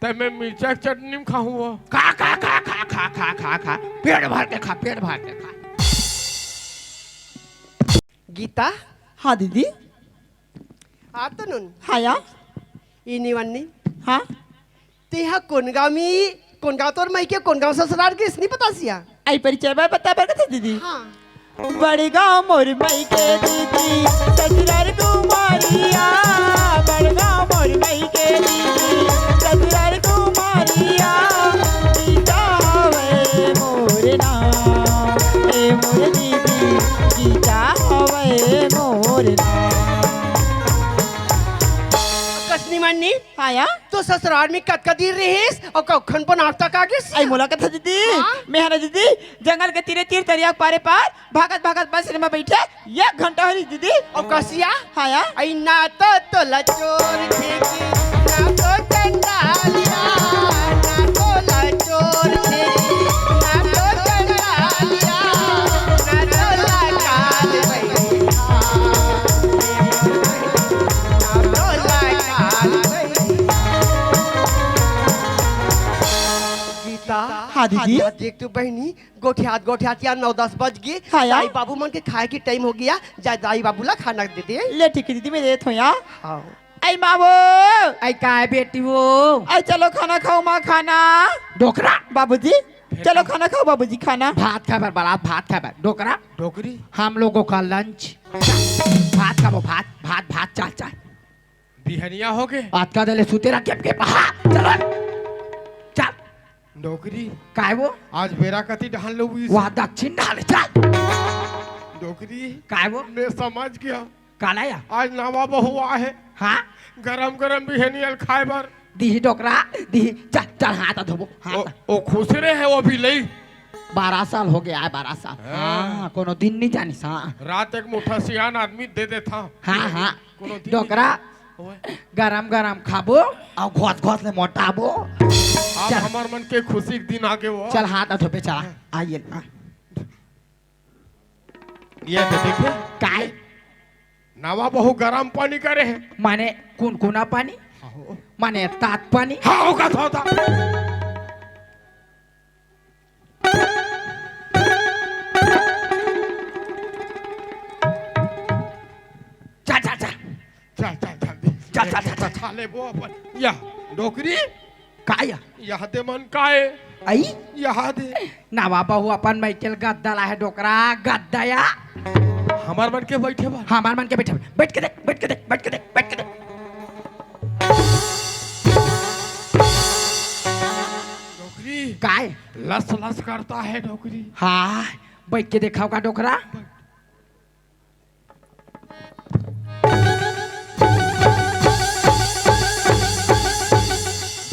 तब मैं मिर्चा की चटनी में खाऊंगा। खा खा खा खा खा खा खा खा पेट भर के खा, पेट भर के खा। गीता हाँ दीदी। afternoon हाँ या इनिवन्नी हाँ तेहा कोणगाव तोर मायके कोणगाव ससुराल के इसनी पता सिया आई परिचय बाय बता बर कथे दीदी। हाँ बड़े गाँव मोर मई के दीदी ससुराल कुमारिया, बड़े गाँव मोर मई के दीदी ससुराल कुमारिया। गीता हवे मोर नाम ए मोर दीदी, गीता हवे मोर नाम। कसनी माननी हाँ या तो ससुराल में कद रहीस और कखन पण आता कागे आई मोला कथा दीदी। हाँ? मैं है ना दीदी जंगल के तीरे तीर दरिया के पारे पार भागत भागत बस में बैठे 1 घंटा हरी दीदी। और कसिया हाँ या आई ना तो लचोर ठेकी ना तो चंडालिया ना तो लचोर ठेकी ना तो चंडालिया ना तो लाकाल भैया ना तो लाकाल भैया। गीता हाँ दीदी। आज देख तू बहनी गोठियात या 9-10 बज गए। हाँ यार। दाई बाबू मन के खाए की टाइम हो गया, जा दाई बाबू ला खाना दे दे। ले ठीक है दीदी मैं देत हूँ या। हाँ आई मावो आई का है बेटी वो आई चलो खाना खाओ माँ खाना। डोकरा बाबूजी चलो खाना खाओ बाबूजी खाना। भात खा बर बड़ा भात खा बर डोकरा। डोकरी हम लोगों का लंच भात खाबो, भात भात भात चाल चाल बिहनिया हो गए। आज का दले सुते रख के पहा चल चल। डोकरी काय वो आज बेरा कति ढाल लो इस वहाँ दक्षिण डाले चल। डोकरी काय वो मैं समझ गया। काला या आज नवा बहू है हाँ गरम गरम बिहनियल खाए बर। दी डोकरा दी चल चल हाथ धोबो हाथ। ओ खुश रहे वो भी लई 12 साल हो गया है 12 साल। हाँ कोनो दिन नहीं जानी सा। रात एक मुठा सियान आदमी दे देता। हाँ हाँ कोनो दिन डोकरा ओए, गरम गरम खाबो और घोस घोस ले मोटाबो। आज चल। हमार मन के खुशी के दिन आगे वो चल हाथ धोबे चला आइए ना। ये तो देखे काय नवा बहू गरम पानी करे है। माने कुनकुना पानी माने तात पानी। हाँ होगा था चल चल चल चल चल चल, चल, चल, चल। छाले वो अपन या डोकरी काय यहाँ दे मन काए आई यहाँ दे नवा बहू अपन माइकल गद्दा ला है डोकरा गद्दा या। हमार मन के बैठे बा हमार मन के बैठ बैठ के देख बैठ के देख बैठ के देख बैठ के देख। डोकरी काय लस लस करता है डोकरी। हाँ बैठ के देखा होगा डोकरा।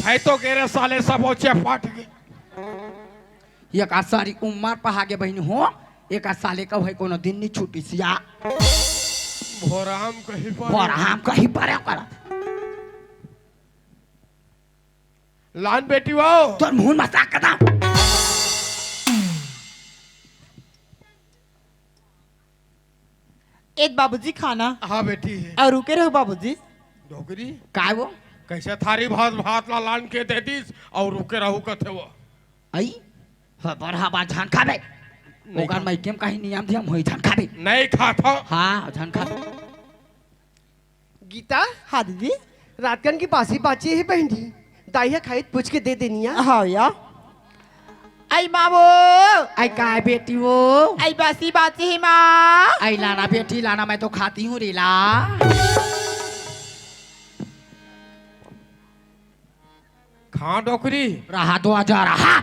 भाई तो कह रहे साले सब ओचे फाट गए। एक सारी उम्र पहागे बहनी हो एक साले का भाई कोनो दिन नहीं छुट्टी सिया भोराम कहीं पर और हम कहीं पर कर लान बेटी वो तोर मुंह मजाक करता। एक बाबूजी खाना हाँ बेटी है और रुके रहो बाबूजी। डोकरी काय वो कैसे थारी भात भात ला लान के दे दीस और रुके रहू कथे वो आई पर हवा झान खाबे ओकर माइकेम कहीं नियम धियम होई झान खाबे। नहीं खाता। हाँ झान खाबे। गीता हाँ दीदी। रातकन की बासी बाची है बहनी दाई है खाई पूछ के दे देनिया। हाँ या आई मावो आई काय बेटी वो आई बासी बासी है माँ। आई लाना बेटी लाना मैं तो खाती हूँ रीला। खा डोकरी रहा 2000 रहा।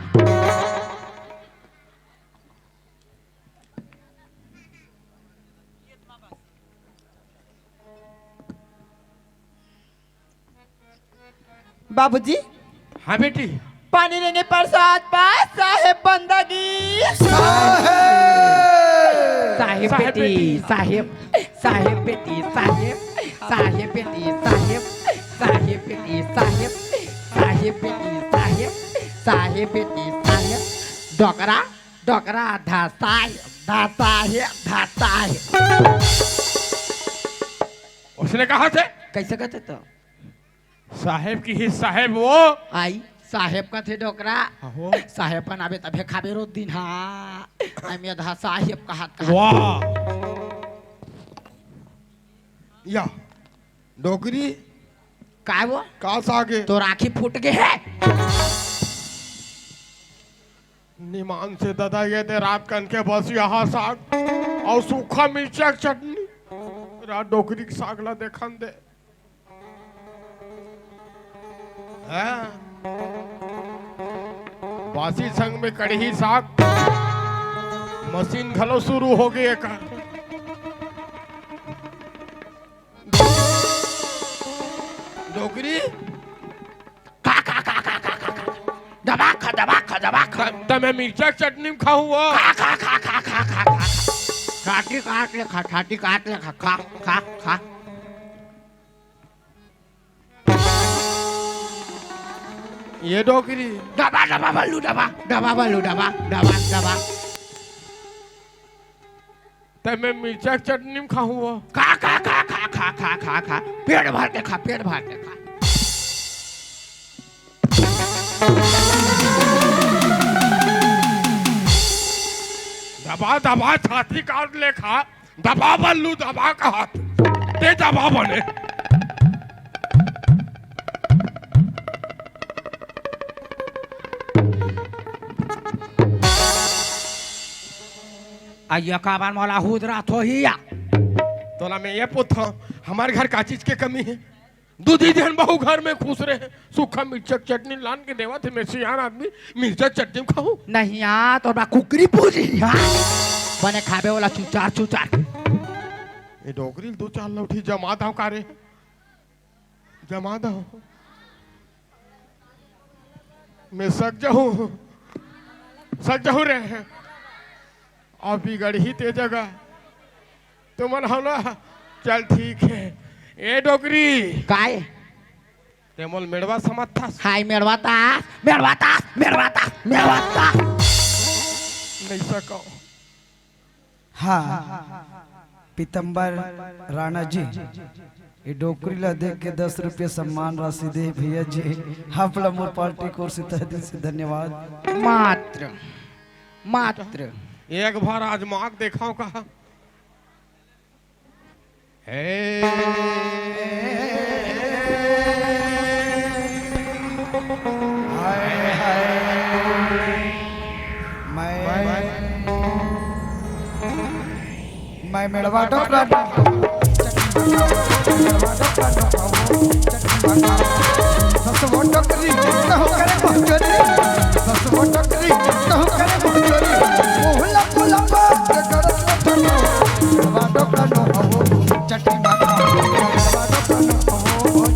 बाबूजी हाँ बेटी पानी लेने प्रसाद पास साहेब बंदगी। साहेब बेटी साहेब साहेब बेटी साहेब साहेब बेटी साहेब साहेब बेटी साहेब साहेब बेटी साहेब साहेब बेटी साहेब डोकरा डोकरा धासाय धासाय धासाय। उसने कहा थे कैसे कहते तो साहेब की ही साहेब वो आई साहेब का थे डोकरा अहो साहेब का नावे तभे खाबे रो दिन हा आम्ही धा साहेब का हात का वाह या डोकरी काय वो का सागे तो राखी फूट गए है निमान से दादा ये दे रात कन के बस यहाँ साग और सूखा मिर्चा की चटनी रात डोकरी की सागला देखन दे हैं? बासी संग में कड़ही साग मशीन घलो शुरू हो गई एक डोकरी का का का का का का दबा खा दबा खा दबा खा तब मिर्चा की चटनी में खाऊं वो खा खा खा खा खा खा खा काटी काट ले खा काटी काट ले खा खा खा खा ये डोकरी दबा दबा बल्लू दबा दबा बल्लू दबा दबा दबा तब मैं मिर्चा की चटनी में खाऊं वो खा खा खा खा खा खा खा खा पेट भर के खा पेट भर के खा दबा दबा छाती काट ले खा दबा बल्लू दबा का हाथ ते दबा बने आइया काबान मौला हुदरा तो ही या तोला मैं ये पूछता हमारे घर का चीज के कमी है दूधी दिन बहु घर में खुश रहे सूखा मिर्चा की चटनी लान के देवा थे मैं सियान आदमी मिर्चा चटनी खाऊं नहीं आ तो बा कुकरी पूजी हां बने खाबे वाला चुचार चुचार ये डोगरी दो चार लौठी जमा दाओ कारे जमा दाओ मैं सक जाऊं रे और बिगड़ ही ते जगह तो मन होला चल ठीक है ए डोगरी काय तेमोल मेड़वा समझता हाय मेरवाता मेरवाता मेरवाता मेरवाता नहीं सको हाँ पीतम्बर राणा जी ये डोकरीला देख के 10 रुपये सम्मान राशि दे भैया जी आपला मोर पार्टी को से तहे दिल से धन्यवाद मात्र मात्र एक बार आजमाक देखाओ कहा मैं मेड़वा डोकरा ससुर डोकरी कहू करे भोजरी ससुर डोकरी कहू करे भोजरी मोहला पुला बात करत ठनो मेड़वा डोकरा नो हो चटनी बाका मेड़वा डोकरा नो हो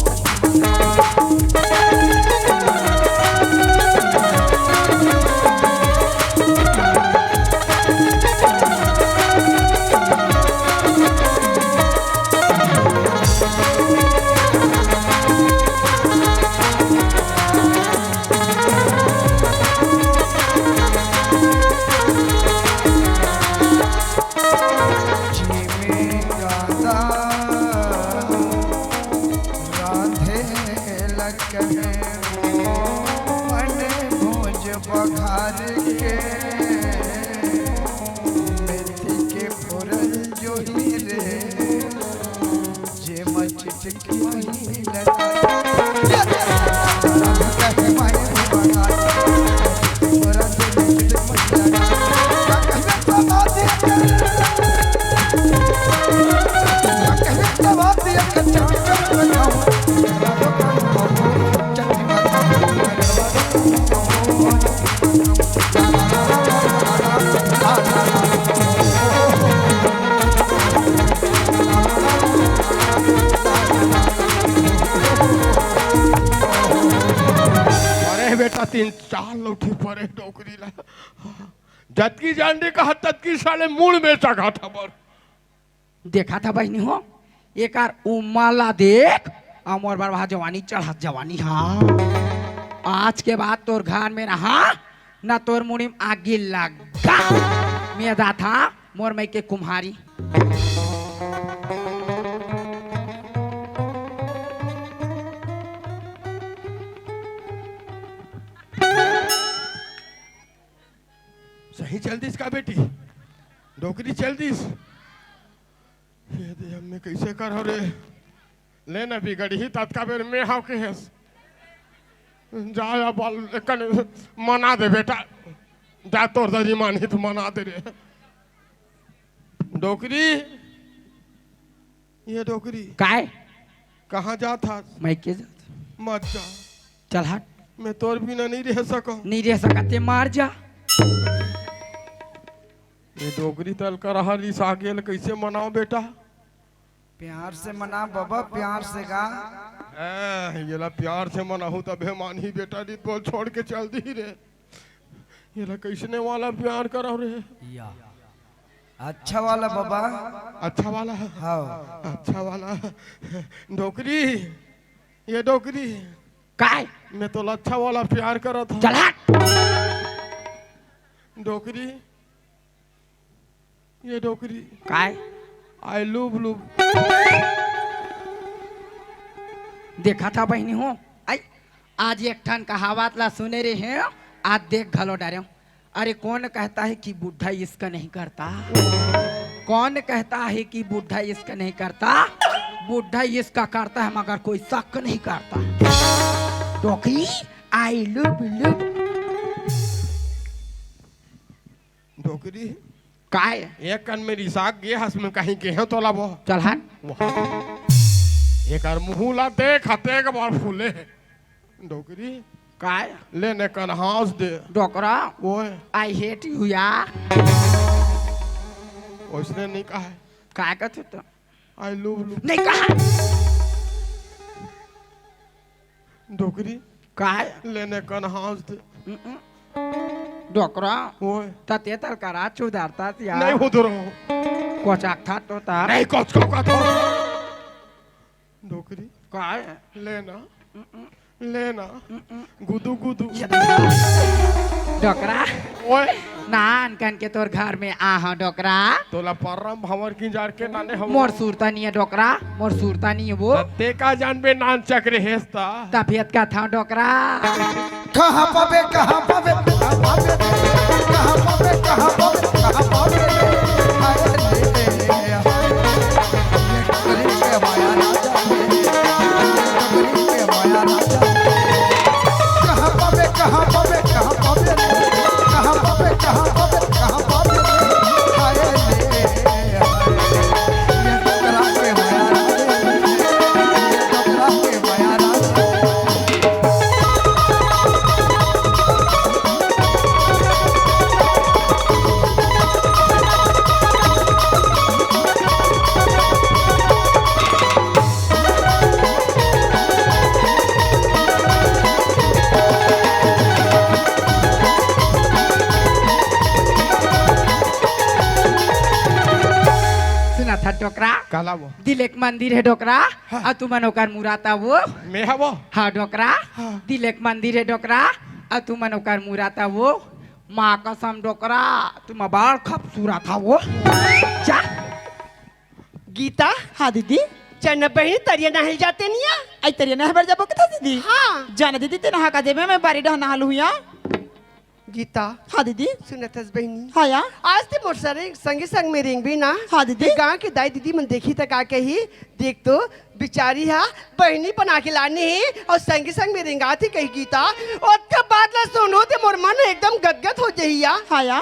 बेटा 3-4 लौठी परे डोकरी ला जतकी जानने का ततकी साले मूल में चखा था बर देखा था बहनी हो एक आर उमाला देख अमर बार वहां जवानी चढ़ा जवानी हाँ आज के बाद तोर घर में रहा ना तोर मुड़ी में आगे लगा मैं दा था मोर मई के कुम्हारी कहीं चल दिस का बेटी डोकरी चल दिस ये दे हमें कैसे कर रे ले ना बिगड़ी ही तत्का बेर में हाव के हेस जा बाल कने मना दे बेटा जा तोर दरी मानी तो मना दे रे डोकरी ये डोकरी काय कहाँ जा था मैं के जा मत जा चल हट मैं तोर बिना नहीं रह सको नहीं रह सकते मार जा ये डोगरी तल कर रहा लिसा गेल कैसे मनाओ बेटा प्यार से मना बाबा प्यार से गा ये ला प्यार से मनाहू तबे मानी बेटा रीत बोल छोड़ के चल दी रे ये ला कैसने वाला प्यार करो रे अच्छा वाला बाबा अच्छा वाला हाँ अच्छा वाला डोकरी ये डोकरी काय मैं तो अच्छा वाला प्यार करा था चल हट डोकरी ये डोकरी काय आई लव लू देखा था बहनी हो आई आज एक ठन कहावत ला सुने रहे हैं आज देख घलो डरे अरे कौन कहता है कि बुढ़ा इसका नहीं करता कौन कहता है कि बुढ़ा इसका नहीं करता बुढ़ा इसका करता है मगर कोई शक नहीं करता डोकरी आई लव डोकरी काय एक कन में रिसाक गे हस में कहीं के हैं तो लाबो चल हट एक आर मुँह ला देख हते के बार फूले डोकरी काय लेने कन हाथ दे डोकरा ओए आई हेट यू यार उसने नहीं कहा है काय कहते तो आई लव लू नहीं कहा डोकरी काय लेने कन हाथ दे डोकरा ओए तते तल करा चुदारता यार नहीं उधर कोचाक था तो तार नहीं कुछ को का तो डोकरी काय लेना लेना गुदू गुदू डोकरा ओए नान कन के तोर घर में आहा डोकरा तोला परम भंवर की जार के नाने हम मोर सूरता नहीं है डोकरा मोर सूरता नहीं है वो ते का जान बे नान चक्र हेस्ता तबीयत का था डोकरा कहाँ पावे कहाँ पावे कहाँ पावे कहाँ पावे कहाँ पावे कहाँ पावे कहाँ पावे कहाँ पावे कहाँ पावे कहाँ पावे कहाँ पावे कहाँ पावे हाय रे ये टकरा के माया टकरा के माया सुना था डोकरा काला वो दिल एक मंदिर है डोकरा और तू मनोकार मुराता वो मैं है वो हाँ डोकरा दिल एक मंदिर है डोकरा और तू मनोकार मुराता वो माँ कसम डोकरा तुम बाल खूबसूरत था वो जा गीता हाँ दीदी चन्न बहनी तरिया नहल जाते नहीं आ? आई तरिया नहा बर जाबो कथा दीदी हाँ जाना दीदी ते नहा का देबे मैं बारी डह नहा लुहिया गीता हाँ दीदी सुनतस बहनी हाँ या आज ते मोर सारे संगे संग में रेंग भी ना हाँ दीदी। ते गांव की दाई दीदी मन देखी तक आके ही देख तो बिचारी हा बहनी बना के लाने ही और संगे संग में रेंगा थी कही गीता और तब बात ला सुनो ते मोर मन एकदम गदगद हो जहिया हाँ या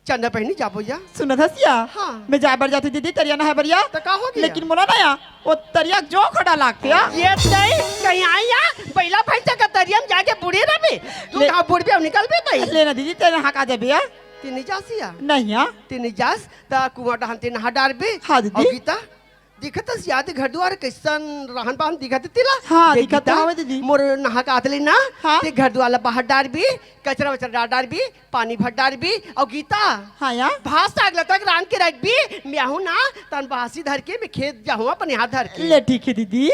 चंदा बहनी जाबो जा सुना धसिया हाँ। मैं जा बर जाती दीदी तरिया नहा बरिया तो का हो गया लेकिन मोला ना या वो तरिया जो खड़ा लागते या ये तई कहीं आई या पहला भाई तक तरिया में जाके बुढ़े रहे तू ले- कहां बुढ़ पे निकल बे तई लेना दीदी ते नहा का देबे या तीन जासिया नहीं या तीन जास ता कुआं डहन ते नहा डार बे हाँ दीदी। और गीता दिखत याद घर द्वार कैसन रहन पाहन दिखत तिला हाँ, देख दिखत गीता, हवे दीदी। मोर नहा का आतली ना हाँ। ते घर द्वार बाहर डार भी कचरा वचरा डार भी पानी भर डार भी और गीता हाँ या भास अगला तक रान के रख भी मैं हूं ना तन बासी धर के मैं खेत जाऊं अपने हाथ धर के ले ठीक है दीदी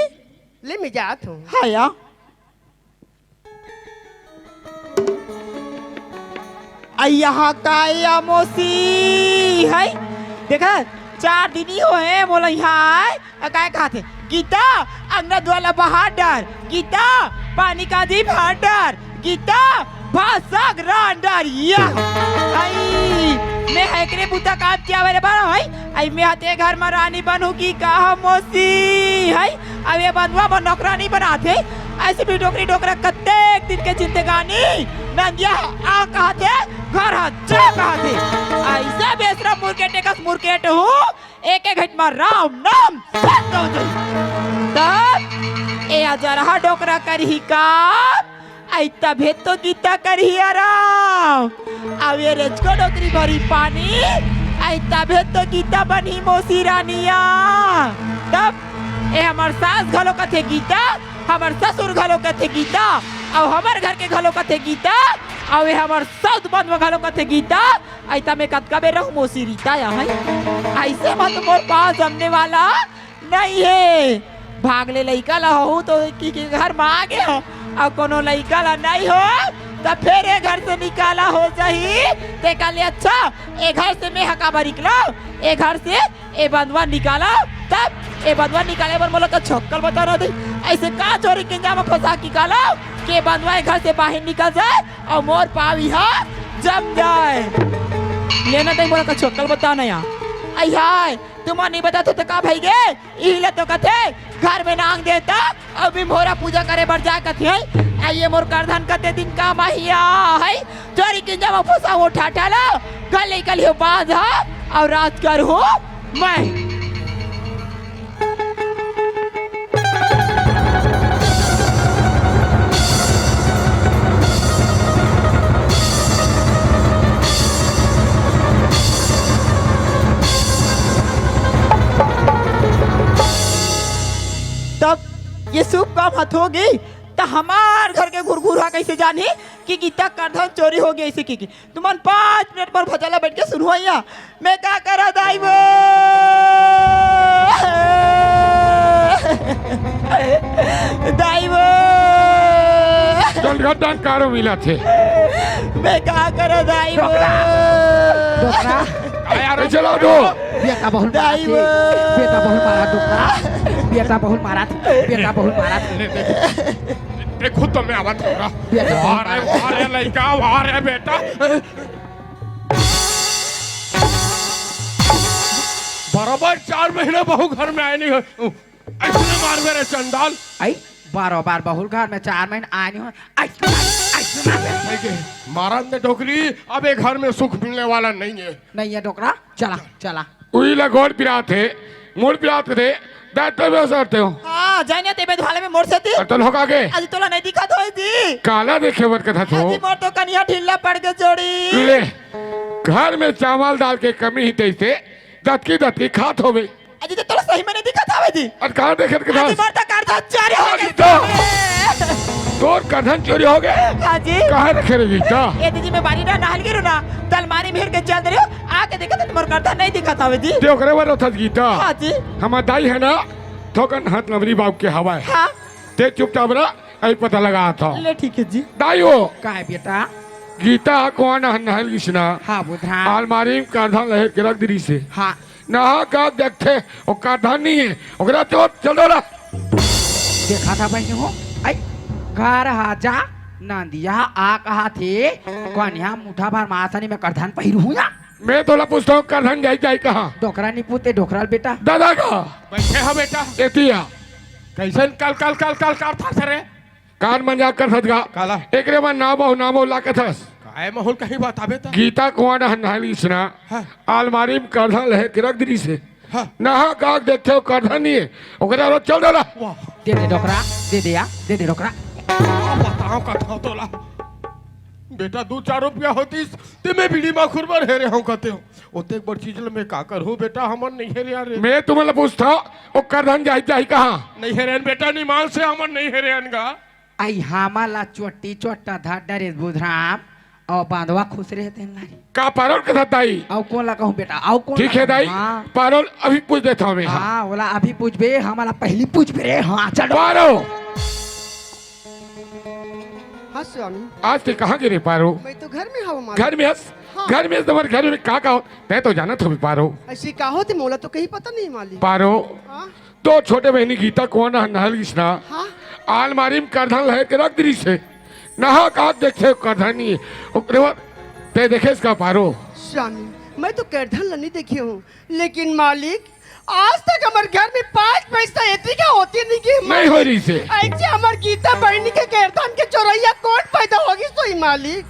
ले मैं जात हूं हाँ या यहाँ का या मोसी है देखा 4 दिन ही हुए बोला यहाँ आए काय कहा थे गीता अंगना द्वाला बाहर डार गीता पानी का दी बाहर डार गीता भाषक रांडरिया आई मैं हैकरे बुता काम किया वाले बना है आई मैं आते घर में रानी बनू की कहा मोसी है अब ये बंधुआ बन नौकरानी बनाते ऐसे भी डोकरी डोकरा कत्ते दिन के जिंदगानी नंदिया आ कहा थे घर जा कहा थे ऐसे बेसरा मुर्केटे का मुर्केट हूँ एक घट में राम नाम सत हो जाए तब ए जरा डोकरा कर ही काम आई तबे तो गीता कर ही आराम अब ये रेचको डोकरी भरी पानी आई तबे तो गीता बनी मोसी रानिया तब ए हमार सास घलो कथे गीता हमार ससुर घलो कथे गीता और हमार घर के घलो कथे गीता और हमार सौद बंधु घलो कथे गीता आई तमे कतका बे रहू मोसी रीता या है ऐसे मत मोर पास जमने वाला नहीं है भाग ले लइका ला हो तो की घर में आ गए हो और कोनो लइका ला नहीं हो तब फिर ये घर से निकाला हो जाही ते काले अच्छा ए घर से मैं हकाबा निकलो ए घर से ए बंधुआ निकाला तब ए बंधुआ निकाले पर मोला का छक्कल बता रहा थी ऐसे का चोरी के जामा फंसा निकालो के बंधुआ घर से बाहर निकल जाए और मोर पावी हा जम जाए लेना नहीं मोला का छक्कल बता नया आई हाय तुम नहीं बता तो का भाई गे इहिले तो कथे घर में नांग देता और भी मोरा पूजा करे बर जा कथे आइए मोर करधन कते दिन का माहिया है चोरी के जमा फसा उठा ठाला गले कलियो बांधा और रात कर हो मैं तब ये शुभ काम हथ होगी तो हमार घर के घुरघुरा कैसे जानी कि गीता करधन चोरी हो गई ऐसे की तुमन 5 मिनट पर भजला बैठ के सुनो यहाँ मैं क्या करा दाई वो दाई वो चल गड्ढा कारो मिला थे मैं क्या करा दाई वो डोकरा यार चलो दो बेटा बहुत मारा दाई थे वो बेटा बहुत मारा डोकरा बेटा बहुत मारा थे बेटा बहुत मारा थे देखो तो मैं आवाज कर रहा बेटा बहुत अरे मारा वाह रे लड़का वाह रे बेटा बराबर 4 महीने बहू घर में आए नहीं हो ऐसे मार मेरे चंडाल आई बार बार बहुल घर में 4 महीने आए नहीं हो ऐसे मार महाराज ने डोकरी अब एक घर में सुख मिलने वाला नहीं है नहीं है डोकरा चला चला उही लगोड़ पिरा थे मूल पिरा थे दांत में सरते हो हाँ जानिए तेरे भाले में मोड़ से थी अतल होगा के आज तोला नहीं दिखा तो थी काला देखे बर कथा तो आज मोर तो कनिया ढीला पड़ के जोड़ी ले घर में चावल दाल के कमी ही तैसे दतकी खात हो गई आज तो तोला सही में नहीं दिखा था जी और कहाँ देखे के आज था मोर तो करधा चोरी हो गई तोर कधन चोरी हो गए हाँ जी कहाँ रखे रही था ये दीदी मैं बारी ना नहल गिरू ना तलमारी में हिर के चल रही हो आके देखा तो मोर करधा नहीं दिखा था जी जो करे वो था गीता हाँ जी हमार दाई है ना थोकन हाथ नवरी बाप के हवा है हाँ ते चुपचाप रहा आई पता लगा था ले ठीक है जी दाई हो का है बेटा गीता कौन नहल किसना हाँ बुधरा अलमारी में काधन लहे के रख दी से हाँ नहा का देखते वो काधन नहीं है ओकरा चोर चलो रहा देखा था बहन हो आई घर हाजा नंदिया आ कहा थे कन्या मुठा भर मासानी में करधान पहिरू हूँ या मैं तोला पूछता हूँ काधन जाई जाई कहाँ डोकरा नहीं पूते डोकरा बेटा दादा का बैठे हो बेटा एतिया कैसे कल था सरे कार मजाक कर सदगा काला एकरे में नामो ला के थस काय माहौल कहीं बताबे ता गीता कुआं नहाली सुना अलमारी में करधन लहे के रख दी से नहा का देखते हो करधन नहीं है ओकरा रो चल डोला दे दे डोकरा दे दे या दे दे डोकरा बताओ कथा तोला बेटा 2-4 रुपया होती ते मैं बीड़ी माखुर पर हेरे हूं कहते हो ओते एक बड़ चीज मैं का कर हूं बेटा हमन नहीं हेरे यार मैं तुम्हें पूछता ओ करधन जाई जाई कहां नहीं हेरेन बेटा निमान से हमन नहीं हेरेन गा आई हमाला चोटी चोटा धा डरे बुधराम और बांधवा खुश रहते हैं नारी का पारोल के साथ दाई आओ कौन ला कहूँ बेटा आओ कौन ठीक है दाई हाँ पारोल अभी पूछ देता हूं मैं हाँ बोला अभी पूछ बे हमारा पहली पूछ बे रे हाँ चलो पारो हाँ स्वामी आज ते कहां गिरे पारो मैं तो घर में हूँ मालिक। घर में हस घर में तुम्हारे घर में का हो मैं तो जाना था पारो ऐसी का होती मोला तो कहीं पता नहीं मालिक। पारो हाँ दो छोटे बहनी गीता कौन नहल किसना हाँ अलमारी में करधन लहे के रख दी से नहा का देखे करधनी ओकरे बाद ते देखे इसका पारो स्वामी मैं तो करधन नहीं देखी हूँ, लेकिन मालिक आज तक हमारे घर में 5 पैसा इतनी का होती नहीं की नहीं हो रही से ऐसे हमारे गीता बहनी के करधन के चोरैया कौन पैदा होगी सोई मालिक।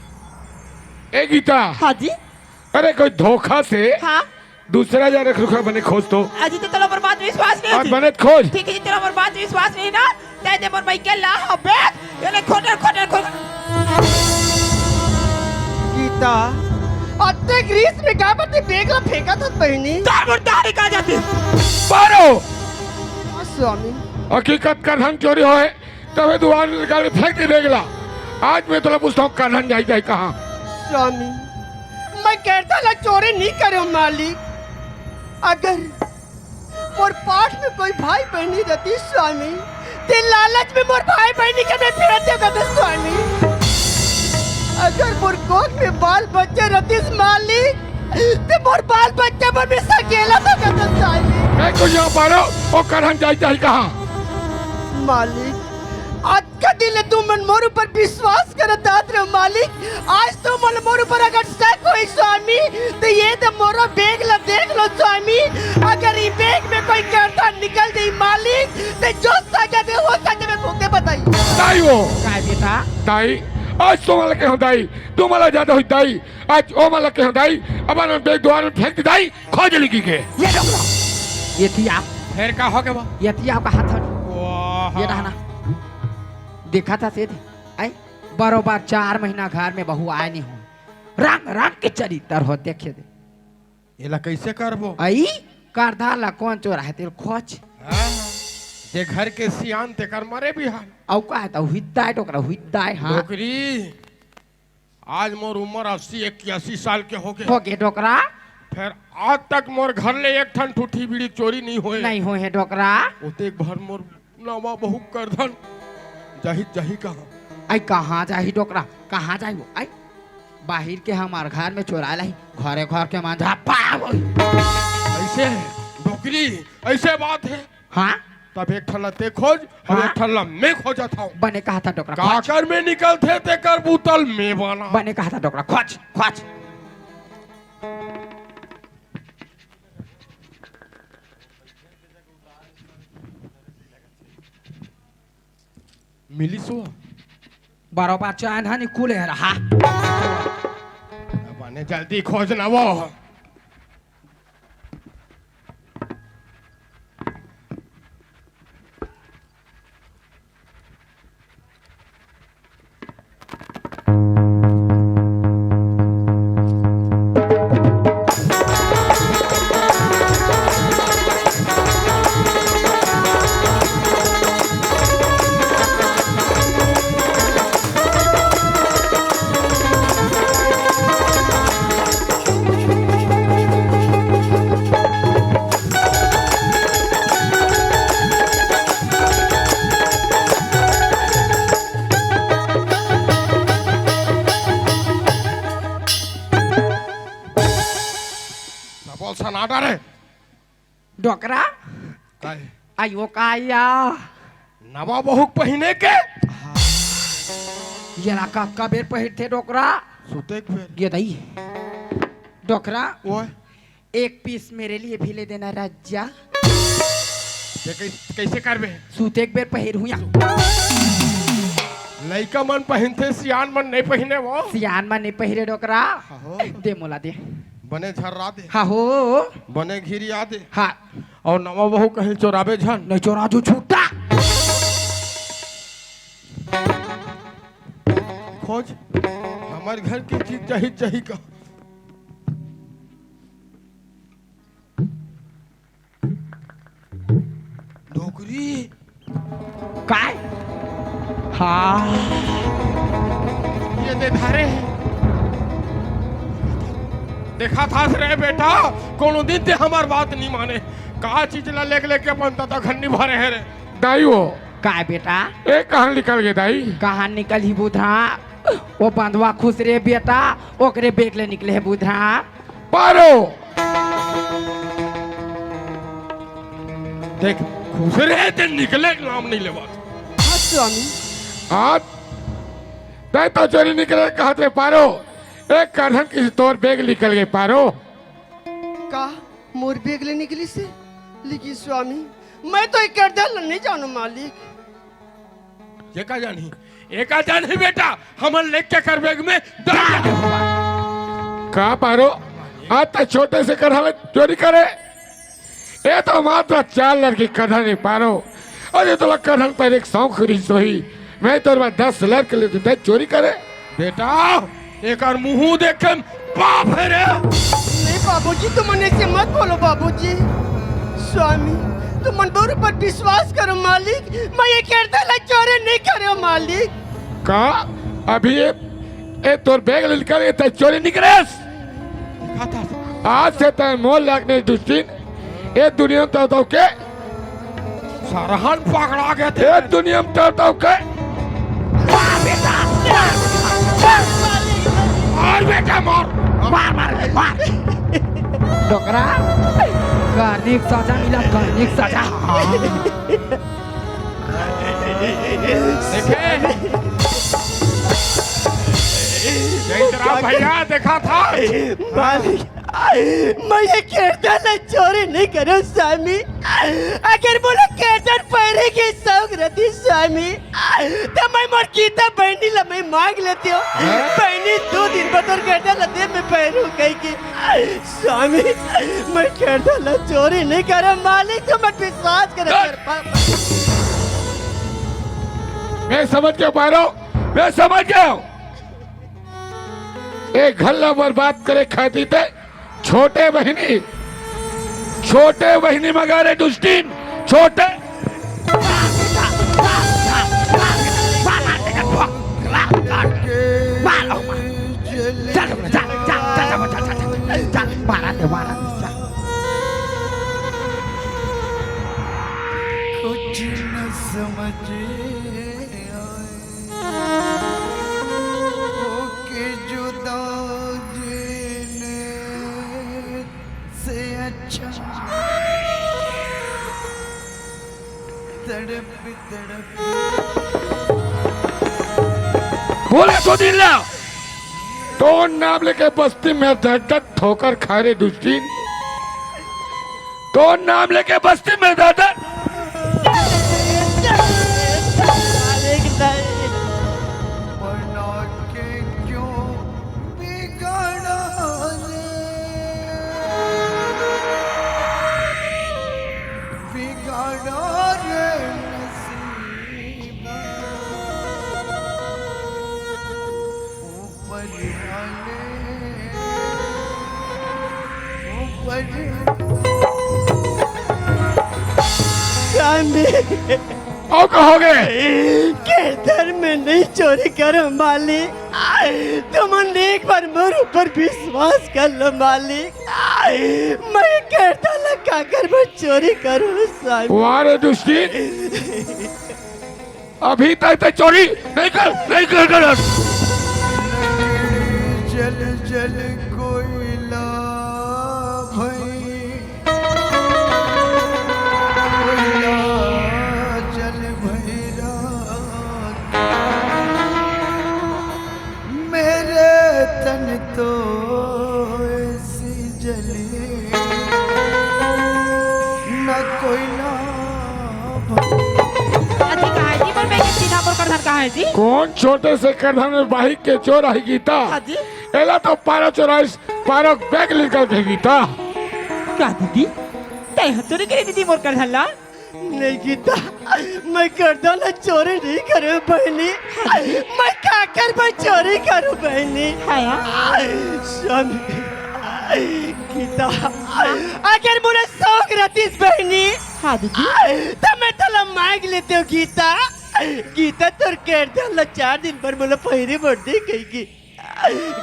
ए गीता हाँ जी। अरे कोई धोखा से हाँ दूसरा जा रख रुखा बने खोज तो अजी तो चलो पर बात विश्वास नहीं और होती। बने खोज ठीक है जी चलो पर बात विश्वास नहीं ना ते दे मोर भाई के ला हो बैग ये खोटर खोटर खोटर गीता अत्ते ग्रीस में क्या बती बेगला फेंका था बहनी। तार मोर दाढ़ी का जाती पारो स्वामी हकीकत का धन चोरी हो है तबे दुआर निकाल के फेंक दे देगला। आज मैं तो पूछता हूँ का धन जाई जाए कहाँ। स्वामी मैं कहता ला चोरी नहीं करूं मालिक, अगर मोर पाठ में कोई भाई बहनी रहती स्वामी ते लालच में मोर भाई बहनी के मैं फिरते करते स्वामी। अगर मोर कोख में बाल बच्चे रहती मालिक ते मोर बाल बच्चे पर भी सकेला तो करते स्वामी। मैं कुछ यहाँ पारो और का धन जाई जाए कहाँ। मालिक आज का दिल है तुम मन मोर ऊपर विश्वास करता रे मालिक, आज तो मन मोर ऊपर अगर शक होई स्वामी तो ये तो मोरा बैग ला देख लो स्वामी। अगर ये बैग में कोई करता निकल जाए मालिक तो जो सजा दे वो सजा में खुद बताई। दाई वो काय बेटा दाई आज तो मला के हो दाई तू मला ज्यादा हुई दाई आज ओ मला के हो दाई अब ना बेग द्वार में फेंक दी दाई खोज लिखी के ये डोकरा ये थी आप फिर का हो गया ये थी आपका हाथ हट ये रहना देखा था सीधे आई बरोबर 4 महीना घर में बहू आए नहीं हो रंग रंग के चरित्र हो देखे दे येला कैसे करबो आई करधा ला कौन चोरा है तेरे खोज जे घर के सियान ते कर मरे भी हाल औ का है तो हुइदाय टोकरा हुइदाय हां नौकरी आज मोर उम्र 80-81 साल के हो गए हो गए टोकरा फिर आज तक मोर घर ले एक ठन ठूठी बीड़ी चोरी नहीं होए नहीं हो है टोकरा ओते भर मोर नवा बहु करधन जाही जाही कहाँ आई कहाँ जाही टोकरा कहाँ जाही वो आई बाहर के हमार घर में चोरा लाई घरे घर के मांझा पाव ऐसे है नौकरी ऐसे बात है हाँ तब एक ठल्ला ते खोज और हाँ? एक ठल्ला मैं खोजा था बने कहा था टोकरा खोज काकर में निकलते ते कर बोतल में बना बने कहा था टोकरा खोज खोज मिली सो बरोबर चान हनी कुले रहा बने जल्दी खोज ना वो बोल सनाटा रे डोकरा काय आयो काया नवा बहु पहने के ये रखा कबेर पहिर थे डोकरा सुते फिर ये दई डोकरा वो एक पीस मेरे लिए भी ले देना राजा ये कैसे करबे सूते एक बेर पहिर हुआ लइका मन पहनते सियान मन नहीं पहने वो सियान में नहीं पहिरे डोकरा हो दे मोला दे बने झर्रा दे हाँ हो बने घिरिया दे हाँ और नवा बहु कहीं चोराबे झन नहीं चोरा जो छूटा खोज हमारे घर की चीज चाहिए चाहिए का नौकरी काय हाँ ये दे धारे देखा था रे बेटा कोनो दिन ते हमार बात नहीं माने का चीज ला लेके अपन दादा घन्नी भरे है रे दाई वो काय बेटा एक कहां निकल गए दाई कहाँ निकल ही बुधा वो बंधवा खुश रे बेटा ओकरे बेग ले निकले है बुधा पारो देख खुश रहे ते निकले के नाम नहीं लेवा हाँ स्वामी आज नहीं तो चोरी निकले कहा थे पारो एक करधन किसी तौर बैग निकल गए पारो का मोर बेग लेने के लिए से लेकिन स्वामी मैं तो एक करदल नहीं जानू मालिक। ये का जानी बेटा हम लेके के कर बैग में कहा पारो आज तक छोटे से करधन चोरी करे ये तो मात्र 4 लड़की करधन नहीं पारो और ये तो करधन पर एक 100 खरीद ही मैं तो 10 लड़के लेते चोरी करे बेटा एक और मुंह देख के बाप है रे। नहीं बाबूजी तुम मन ऐसे मत बोलो बाबूजी। स्वामी तुम मन मेरे पर विश्वास करो मालिक मैं ये करदल चोरी नहीं करे मालिक। का अभी ये तोर बैग लेकर ये ते चोरी निकले आज से ते मोल लगने दुष्टिन ये दुनिया में तो के सारहन पकड़ा गए थे ये दुनिया में तो के और बेटा मार डोकरा गार्निक सजा मिला गार्निक सजा देखे भैया देखा था मालिक मैं ये करदल चोरी नहीं करूं स्वामी। अगर बोले करदल पहरे के शौक रहती स्वामी तो मैं मोर गीता बहनी ला मैं मांग लेती हूँ बहनी 2 दिन बतौर करदल दे मैं पहरू कहीं की स्वामी मैं करदल चोरी नहीं करूं मालिक तो मैं विश्वास करो। मैं समझ के पा रहा हूँ मैं समझ गया हूँ एक घल्ला बर्बाद करे खाती थे छोटे बहनी मगा रे दुष्टीन छोटे कुछ न समझे के जुदा जीने से अच्छा तड़प बोले तो दिन ला तो नाम लेके बस्ती में दर्द ठोकर खा रे दुष्टीन तो नाम लेके बस्ती में दर्द बना के क्यों बिगाड़ा रे नसीबा ऊपर और कहोगे केदर में नहीं चोरी करो मालिक तुम एक बार मेरे ऊपर विश्वास कर लो मालिक मैं करदल काकर में चोरी करूं स्वामी। वारे दुष्टीन अभी तक चोरी नहीं कर जल जल कोयला भई कोयला जल भैरा मेरे तन तो ऐसी जली न कोयला अजी कहाँ है जी पर मैं सीधा पर करधन कहाँ है जी कौन छोटे से करधन में बाइक के चोर आई गीता अजी एला तो 12 बैग लेकर के गीता क्या दीदी तय चोरी करी दीदी मोर करधन ला नहीं गीता मैं करदल चोरी नहीं करूं बहनी मैं काकर में चोरी करूं बहनी स्वामी। गीता अगर मुझे शौक रहती बहनी हाँ दीदी तो मैं तला मांग लेते हो गीता गीता तो करदल 4 दिन पर मुझे पहरी बढ़ती कही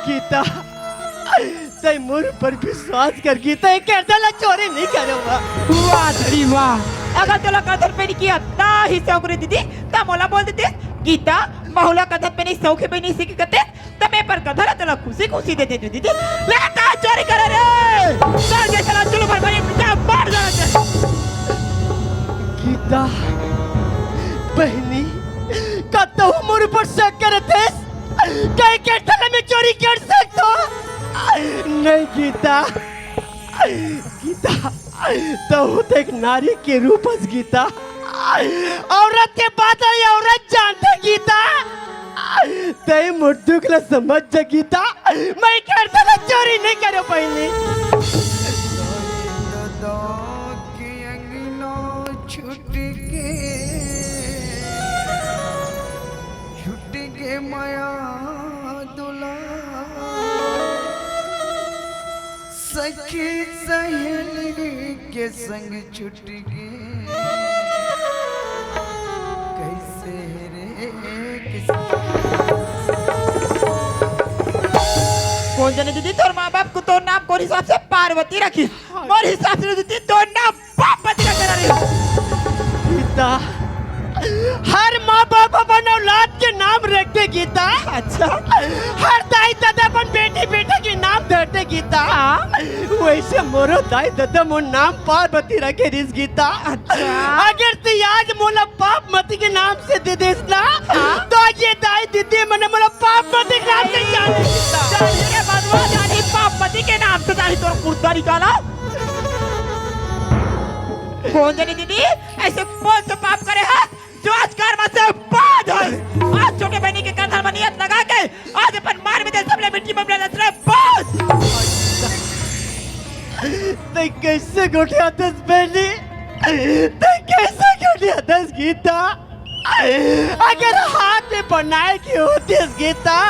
गीता तय मोर पर विश्वास कर गीता एक करदल चोरी नहीं करूंगा। वाह धड़ी वाह अगर तोला कदर पे नहीं किया ता ही शौक रे दीदी ता मोला बोल देते गीता बहुला कदर पे नहीं शौक पे नहीं सीख करते तब मैं पर कदर तोला खुशी दे दीदी लेता चोरी करे रे चल के चला चलो भर भरी जा मार जा गीता बहनी का तो मोर पर शक करते मैं कैथला में चोरी कर सकता हूँ? नहीं गीता, गीता तो एक नारी के रूप गीता, औरत के बात है औरत जानता गीता, तय मुर्दुकला समझ जा गीता, मैं कैथला चोरी नहीं करो पहले। माया दुला सखी सहेली के संग छुट गए कैसे रे कौन जाने दीदी तोर माँ बाप को तो नाम कोई हिसाब से पार्वती रखी और हिसाब से दीदी तो नाम पार्वती रख रही। गीता हर माँ बाप अपन औलाद के नाम रखते गीता। अच्छा हर दाई दादा अपन बेटी बेटा के नाम धरते गीता। वैसे मोरो दाई दादा मोर नाम पार्वती रखे रिस गीता। अच्छा अगर तू आज मोला पार्वती के नाम से दे देस ना तो ये दाई दीदी मने मोला पार्वती के नाम से जाने गीता। जाने के बाद वो जानी पार्वती के नाम से जानी तोर कुर्ता निकाला। कौन जानी दीदी ऐसे कौन सा पाप करे है जो आज कर्म से बाध है। आज छोटे बहनी के कंधर में नियत लगा के आज अपन मार में दे सबले मिट्टी में मिला नजर बाध। ते कैसे गोटिया दस बहनी, ते कैसे गोटिया दस गीता। अगर हाथ में बनाए की होती है गीता,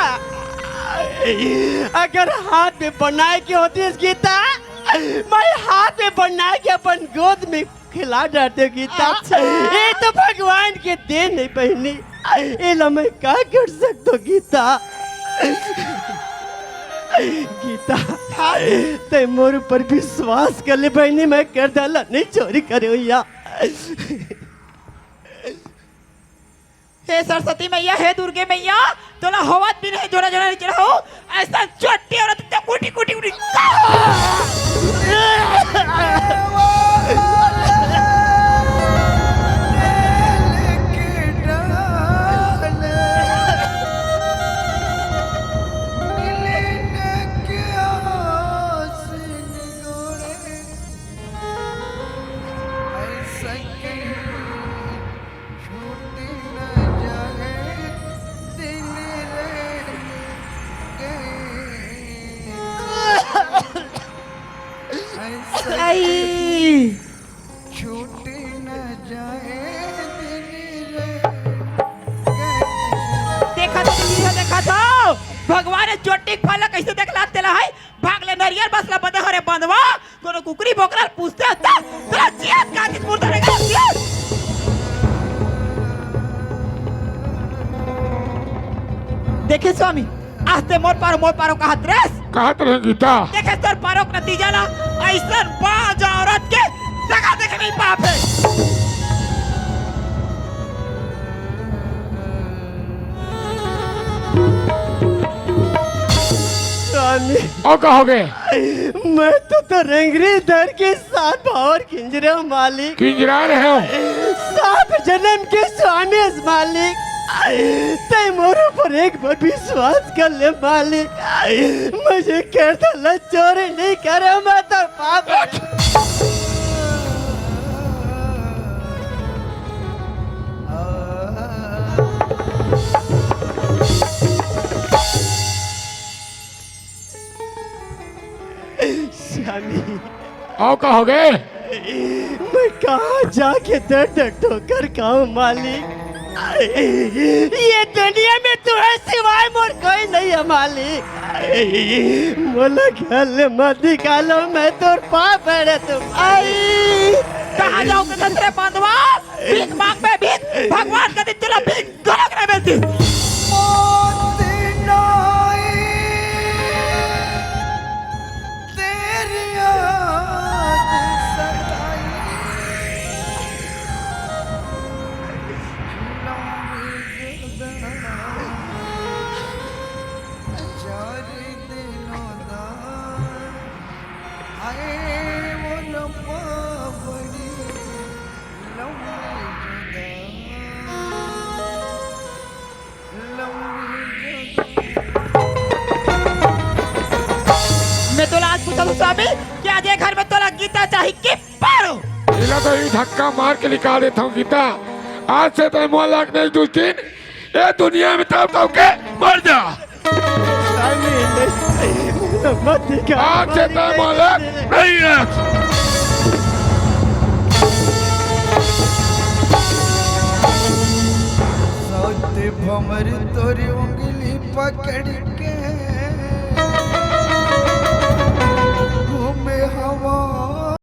अगर हाथ में बनाए की होती है गीता, मैं हाथ में बना के अपन गोद में खिला डालते गीता। ये तो भगवान के देन नहीं बहनी, ये ला मैं क्या कर सकता हूँ गीता। गीता ते मोर ऊपर विश्वास कर ले बहनी, मैं कर डाला नहीं चोरी करे हुआ। हे सरस्वती मैया, हे दुर्गे मैया, तोला हवात भी नहीं जोरा जोरा नहीं चढ़ा हो ऐसा छोटी औरत तो कुटी कुटी कुटी छूटे न जाए देखा तो देखा तो भगवान ने चोटी फल कैसे देखला तेला है भागले नरियर बसला बदे हरे बंदवा कोनो कुकरी बोकरा पूछते था तेरा जियात का किस मुर्दा रे जियात। देखे स्वामी आस्ते मोर पारो कहा ड्रेस कहत रहे गीता देखे तोर पारो का नतीजा ला ऐसा बाज औरत के जगह देखे नहीं पाप है। स्वामी और कहोगे मैं तो रेंगरी दर के साथ भावर खिंजरे हूँ मालिक, किंजरा रहे हो 7 जन्म के स्वामी इस मालिक। तय मोर पर एक बार विश्वास कर ले मालिक, मुझे कहता ला चोरी नहीं करे मैं तो पाप। स्वामी और कहोगे मैं कहाँ जाके दर दर ठोकर खाऊं मालिक। ये दुनिया में तुम्हें सिवाय मोर कोई नहीं है मालिक। मोला घर मत निकालो, मैं तो पाप है तुम। आई कहाँ जाओगे तेरे बंदवा भीख मांग पे भीख भगवान का दिन तेरा भीख गलत नहीं मिलती। साधु स्वामी कि आज ये घर में तोला गीता चाहिए कि पारो इला तो ही धक्का मार के निकाल देता हूँ गीता। आज से तो मुँह लगने दो दिन ये दुनिया में तब के मर जा। आज से तो मुँह लग नहीं है। सौते भमर तोरी उंगली पकड़ के घूमे हवा